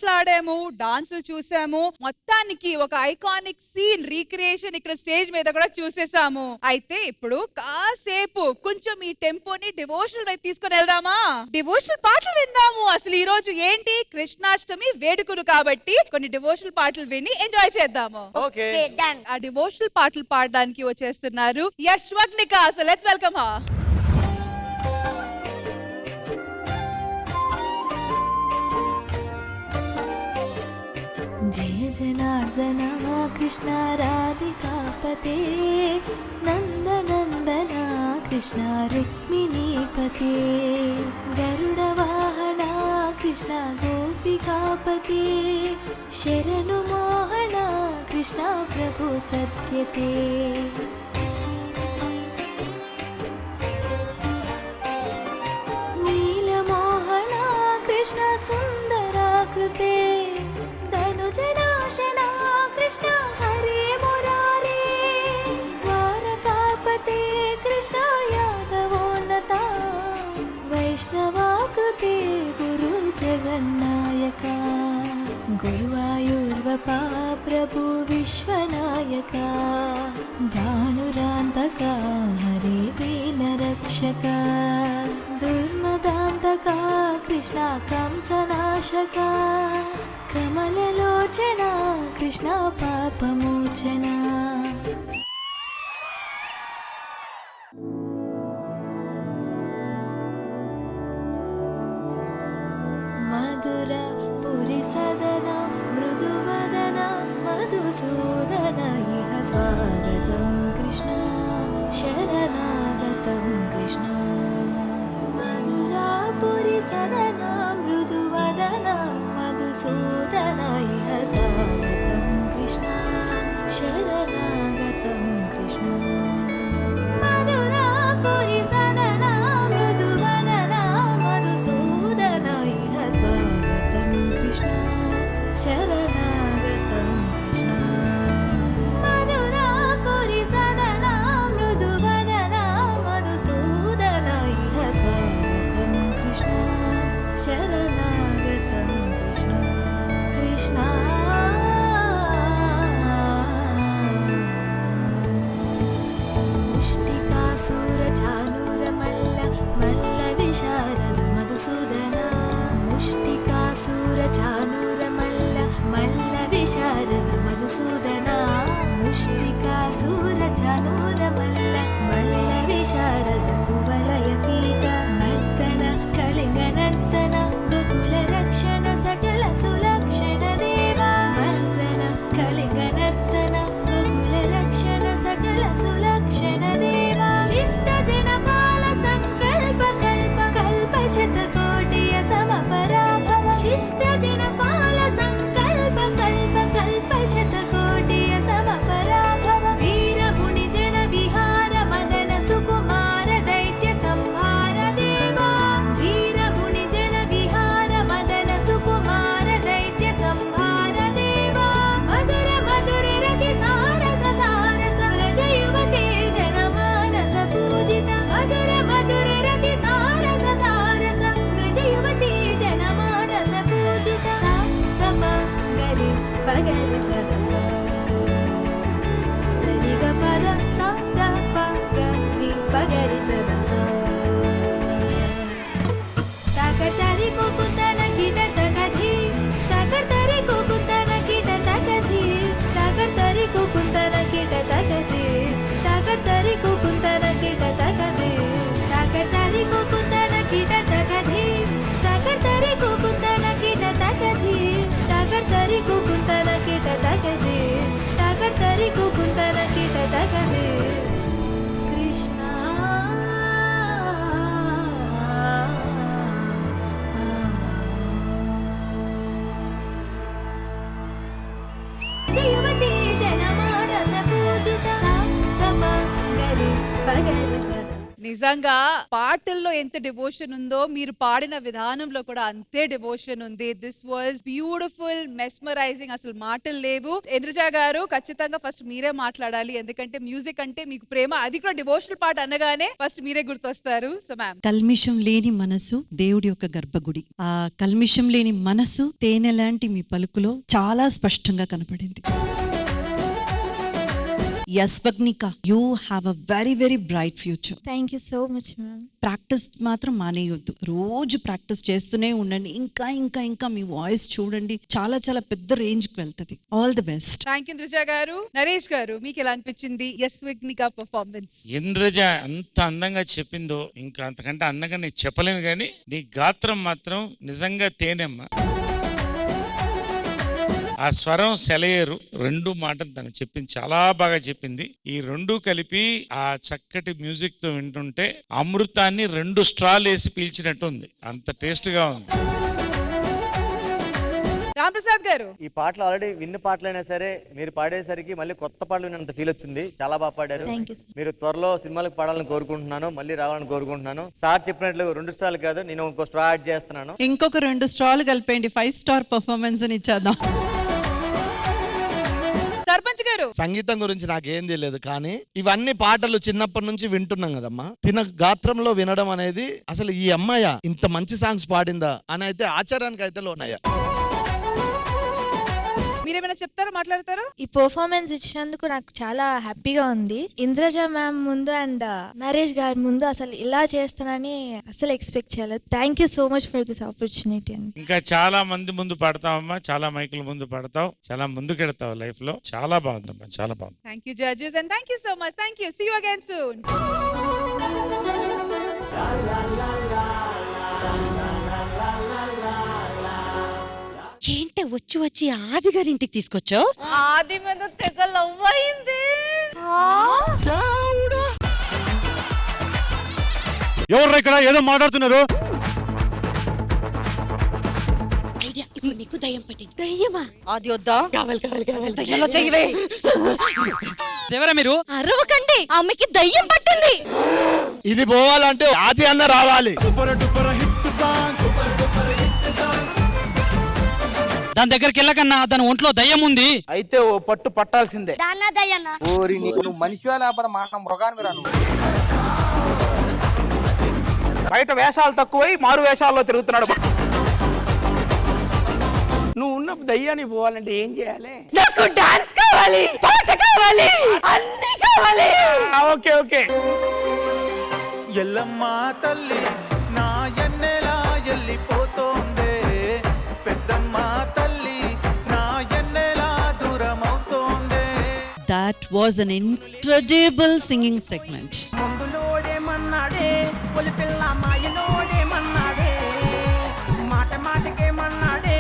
మాట్లాడాము, డాన్సులు చూసాము, మొత్తానికి ఒక ఐకానిక్ సీన్ రీక్రియేషన్ ఇక్కడ స్టేజ్ మీద కూడా చూసేసాము. అయితే ఇప్పుడు కాసేపు కొంచెం ఈ టెంపోని డివోషనల్ వైపు తీసుకొని వెళ్దామా? డివోషనల్ పాటలు విందాము. అసలు ఈ రోజు ఏంటి, కృష్ణాష్టమి వేడుకలు కాబట్టి కొన్ని డివోషనల్ పాటలు విని ఎంజాయ్ చేద్దాము. ఆ డివోషనల్ పాటలు పాడడానికి వచ్చేస్తున్నారు Yashwagnika. So let's welcome her. जय जनार्दना कृष्ण राधिकापते नन्दनन्दना कृष्ण रुक्मिणीपते गरुडवाहना कृष्ण गोपिकापते शरणु मोहना कृष्ण प्रभु सत्यते नीलमोहना कृष्ण सुन्दराकृते धनुजनाशना कृष्ण हरे मुरारे द्वारकापते कृष्ण यादवोन्नता वैष्णवाकृते गुरु जगन्नायका गुरुवायूर्वपा प्रभु विश्वनायका जानुरान्तका हरे दीनरक्षका दुर्मदान्तका कृष्ण कंसनाशका कमललोचना कृष्ण पापमोचना मधुरा पुरी सदना मृदुवदना मधुसूदना इह स्वागतं कृष्ण शरणागतं कृष्ण मधुरा पुरी सदना मृदुवदना मधुसूदना इह स्वागतं कृष्ण शरणागतं कृष्ण मधुरा पुरी सदना मृदुवदना मधुसूदना इह स्वागतं कृष्ण शरणागतं कृष्ण मधुरा पुरी सदना मृदुवदना मधुसूदना इह स्वागतं कृष्ण शरणागतं कृष्ण कृष्ण मुष्टिकासुरचाणूरमल्ल मल्लविशारद मधुसूदना मुष्टिकासुरचाणूरमल्ल मल्लविशारद मधुसूदना मुष्टिकासुरचाणूरमल्ल मल्लविशारद कुवलयपीठ नर्तन कलिङ्गनर्तन गोकुलरक्षण सकल सुलक्षण देवा नर्तन कलिङ्गनर्तन गोकुलरक्षण सकल सुलक्षण देवा शिष्ट जनपाल संकल्प कल्प कल्प शतकोटिय समपराभव शिष्ट जनपाल संकल्प कल्प कल्प शतकोटिय समपराभव वीर मुनि जन विहार मदन सुकुमार दैत्य संहार देवा वीर मुनि जन विहार मदन सुकुमार दैत्य संहार देवा मधुर मधुर रति सारस सारस व्रज युवते जनमानस पूजित मधुर मधुर रति सारस सारस व्रज युवते जनमानस पूजित सा तप गरि पगरि सदस सरि ग पद सा ग प गरि पगरि सदस ताकर तारी को कुतन कीट तकथी ताकर तारी को कुतन कीट तकथी ताकर तारी को कुतन कीट तकथी ताकर तारी को कुतन कीट तकथी ताकर तारी को कुतन कीट तकथी ताकर तारी को कुतन कीट तकथी ताकर तारी को कुतन कीट तकथी నిజంగా పాటల్లో ఎంత డివోషన్ ఉందో మీరు పాడిన విధానంలో కూడా అంతే డివోషన్ ఉంది. దిస్ వాజ్ బ్యూటిఫుల్, మెస్మరైజింగ్, అసలు మాటలు లేవు. ఇంద్రజ గారు ఖచ్చితంగా ఫస్ట్ మీరే మాట్లాడాలి, ఎందుకంటే మ్యూజిక్ అంటే మీకు ప్రేమ, అది కూడా డివోషనల్ పాట అనగానే ఫస్ట్ మీరే గుర్తొస్తారు. So ma'am. కల్మిషం లేని మనసు దేవుడి యొక్క గర్భగుడి. ఆ కల్మిషం లేని మనసు తేనె లాంటి మీ పలుకులో చాలా స్పష్టంగా కనపడింది. Yes, Bagnika, you have a very, very bright future. Thank you so much ma'am. Practice మాత్రం మానేయొద్దు, రోజు ప్రాక్టీస్ చేస్తూనే ఉండండి. ఇంకా ఇంకా ఇంకా మీ వాయిస్ చూడండి, చాలా చాలా పెద్ద రేంజ్ కి వెళ్తుంది. All the best. Thank you Indraja గారు. నరేష్ గారు, మీకు ఎలా అనిపించింది ఎస్ విగ్నిక పర్ఫార్మెన్స్? ఇంద్రజ ఎంత అందంగా చెప్పిందో, ఇంకా అంతకంటే అందంగా నేను చెప్పలేను, కానీ నీ గాత్రం మాత్రం నిజంగా తేనెమ్మ. ఆ స్వరం సెలయేరు, రెండు మాటలు తను చెప్పింది, చాలా బాగా చెప్పింది. ఈ రెండు కలిపి ఆ చక్కటి మ్యూజిక్ తో వింటుంటే అమృతాన్ని 2 స్ట్రాలు వేసి పీల్చినట్టు ఉంది, అంత టేస్ట్ గా ఉంది. రామ్ ప్రసాద్ గారు, ఈ పాటలు ఆల్రెడీ విన్న పాటలైనా సరే మీరు పాడేసరికి మళ్ళీ కొత్త పాటలు విన్నంత ఫీల్ వచ్చింది. చాలా బాగా పాడారు. Thank you sir. మీరు త్వరలో సినిమాలకు పాడాలని కోరుకుంటున్నాను, మళ్ళీ రావాలని కోరుకుంటున్నాను. సార్ చెప్పినట్లు 2 స్టార్లు కాదు, నేను ఇంకో స్ట్రా యాడ్ చేస్తున్నాను. ఇంకొక 2 స్టార్లు కలిపేయండి, 5 స్టార్ పర్ఫార్మెన్స్ అని ఇచ్చేద్దాం. సర్పంచ్ గారు, సంగీతం గురించి నాకేం తెలియదు, కానీ ఇవన్నీ పాటలు చిన్నప్పటి నుంచి వింటున్నాం కదమ్మా. తిన గాత్రంలో వినడం అనేది, అసలు ఈ అమ్మాయ ఇంత మంచి సాంగ్స్ పాడిందా అని అయితే ఆశ్చర్యానికి అయితే లోనయ్యా. మీరేమైనా చెప్తారా, మాట్లాడతారా? ఈ పర్ఫార్మెన్స్ ఇచ్చినందుకు నాకు చాలా హ్యాపీగా ఉంది. ఇంద్రజ మ్యామ్ ముందు అండ్ నరేష్ గారి ముందు అసలు ఇలా చేస్తానని అసలు ఎక్స్పెక్ట్ చేయలేదు. Thank you so much for this opportunity అండి. ఇంకా చాలా మంది ముందు పాడతావమ్మా, చాలా మైకుల ముందు పాడతావు, చాలా ముందుకెడతావు లైఫ్ లో. చాలా బాగుందమ్మా, చాలా బాగుంది. Thank you judges and thank you so much. Thank you. See you again soon. ఏంటే వచ్చి వచ్చి ఆది గారింటికి తీసుకొచ్చావు? ఆది మీద తెగ లవ్ అయింది. ఎవరు ఇక్కడ ఏదో మాట్లాడుతున్నారు? ఐడియా, ఇప్పుడు నీకు దయ్యం పట్టింది. దయ్యమా? ఆది వద్దా? దయ్యంలో చెయ్యవే. ఎవరా మీరు? అరవకండి, ఆమెకి దయ్యం పట్టింది. ఇది పోవాలంటే ఆది అన్న రావాలి. దాని దగ్గరికి వెళ్ళకన్నా, దాని ఒంట్లో దయ్యం ఉంది. అయితే ఓ పట్టు పట్టాల్సిందే. ఓరి నీకు నువ్వు మనిషివా లేకపోతే మాట మృగానికి రాను. బయట వేషాలు తక్కువై మారు వేషాల్లో తిరుగుతున్నాడు. నువ్వు ఉన్న దయ్యానికి పోవాలంటే ఏం చేయాలి? నాకు డాన్స్ కావాలి, పాట కావాలి, అన్ని కావాలి. Okay okay. ఎల్లమ్మ తల్లి నా ఎన్నెలా ఎల్లిపోతోందే, పెద్దమ్మ తల్లి నా ఎన్నెలా దూరమవుతోందే. That was an incredible singing segment. ముందులోడేమన్నాడే Oli పిల్ల మాయలోడేమన్నాడే, మాట మాటకేమన్నాడే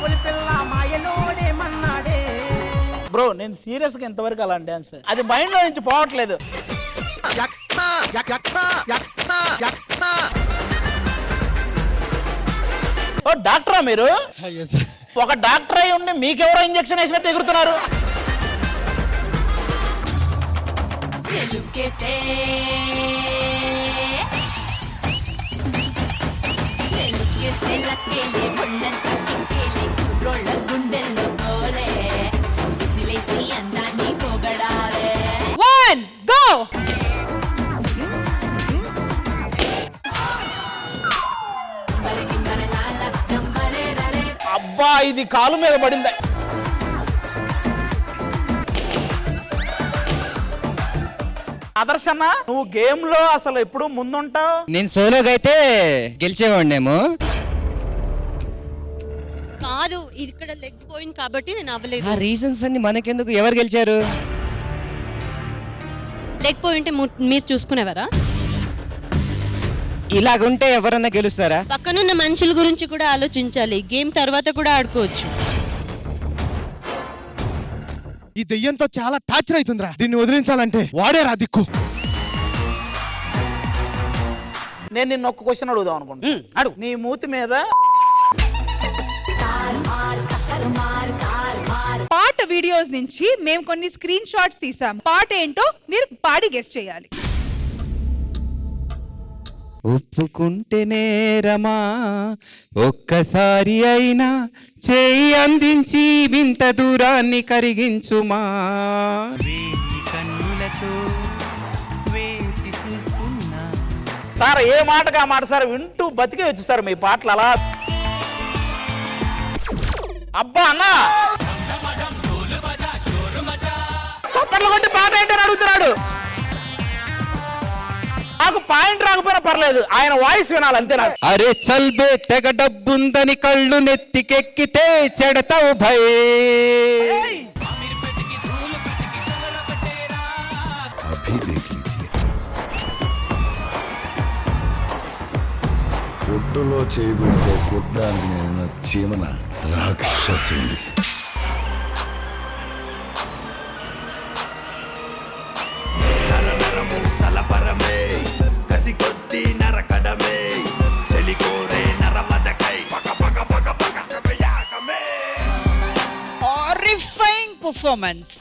ఒలి పిల్ల మాయలోడేమన్నాడే. బ్రో నేను సీరియస్ గా ఎంతవరకు అలా డాన్స్ అది మైండ్ లో నుంచి పోవట్లేదు. ఓ డాక్టరా మీరు? ఒక డాక్టర్ అయి ఉండి మీకెవరో ఇంజెక్షన్ వేసినట్టు ఎగురుతున్నారు. One, go. అబ్బా ఇది కాలు మీద పడింది. ఆదర్శన్న నువ్వు గేమ్ లో అసలు ఎప్పుడు ముందుంటావు. నేను సోలోగా అయితే గెలిచేవాడినేమో. కాదు, ఇది ఇక్కడ లెగ్ పోయింది కాబట్టి నేను అవ్వలేదు. ఆ రీజన్స్ అన్ని మనకెందుకు? ఎవరు గెలిచారు? లెగ్ పోయింటే మీరు చూసుకునేవారా? ఇలాగుంటే ఎవరన్నా గెలుస్తారా? పక్కనున్న మనుషుల గురించి కూడా ఆలోచించాలి. గేమ్ తర్వాత కూడా ఆడుకోవచ్చు. ఈ దెయ్యంతో చాలా టార్చర్ అవుతుందిరా, దీన్ని వదిలించాలంటే వాడేరా దిక్కు. నేను నిన్న ఒక క్వశ్చన్ అడుగుదాం అనుకుంటా. అడుగు. నీ మూతి మీద పాట వీడియోస్ నుంచి మేము కొన్ని స్క్రీన్ షాట్స్ తీసాం. పాట ఏంటో మీరు పాడి గెస్ట్ చేయాలి. ఒప్పుకుంటే నేరమా ఒక్కసారి అయినా చేయి అందించి వింత దూరాన్ని కరిగించుమా. సార్ ఏ మాటగా మాట సార్ వింటూ బతికేయచ్చు సార్ మీ పాటలు అలా. అబ్బా అన్న చప్పట్లు కొట్టి పాట ఏంటని అడుగుతున్నాడు. నాకు పాయింట్ రాకపోయినా పర్లేదు, ఆయన వాయిస్ వినాలి అంతే నాకు. అరే చల్బే తెగ డబ్బుందని కళ్ళు నెత్తికెక్కితే చెడతావు భయ్. కొట్టులో చేయబడితే కొట్టడానికి నేను చీమన రాక్షసుని. Horrifying performance.